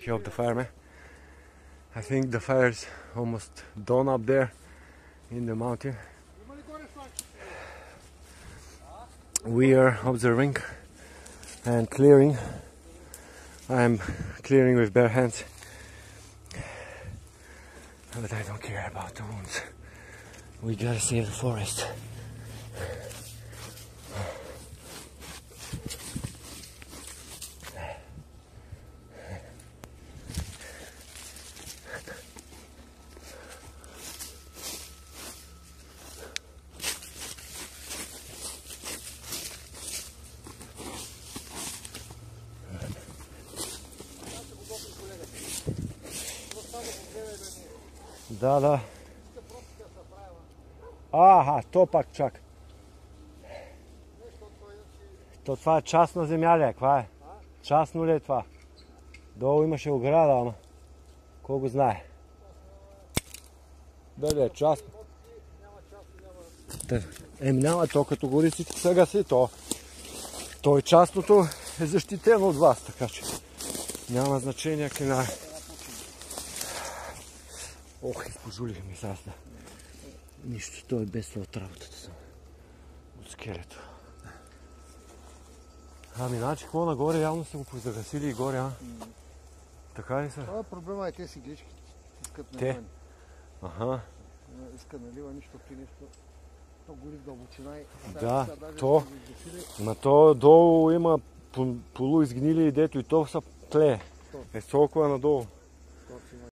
picture of the fire, man. I think the fire is almost done up there in the mountain. We are observing and clearing. I'm clearing with bare hands, but I don't care about the wounds. We gotta save the forest. Да. Аха, то пак чак. То това е частна земя ли е? Каква е? Частно ли е това? Долу имаше ограда, ама кой го знае? Дали е частно? Няма, то като гори всички са гаси, то и частното е защитено от вас, така че няма значение къде. Ох, изпожулихме сега. Нищо, той е без от работата съм. От скелето. Ами, значи, какво нагоре явно са го позагасили и горе, а? Така ли са? Това проблема е тези сиглички. Искат на те? Аха. Искат налива нищо при нещо. То гори в дълбочина и... Да, то долу има полуизгнили и дето и то са тлее. Е толкова надолу.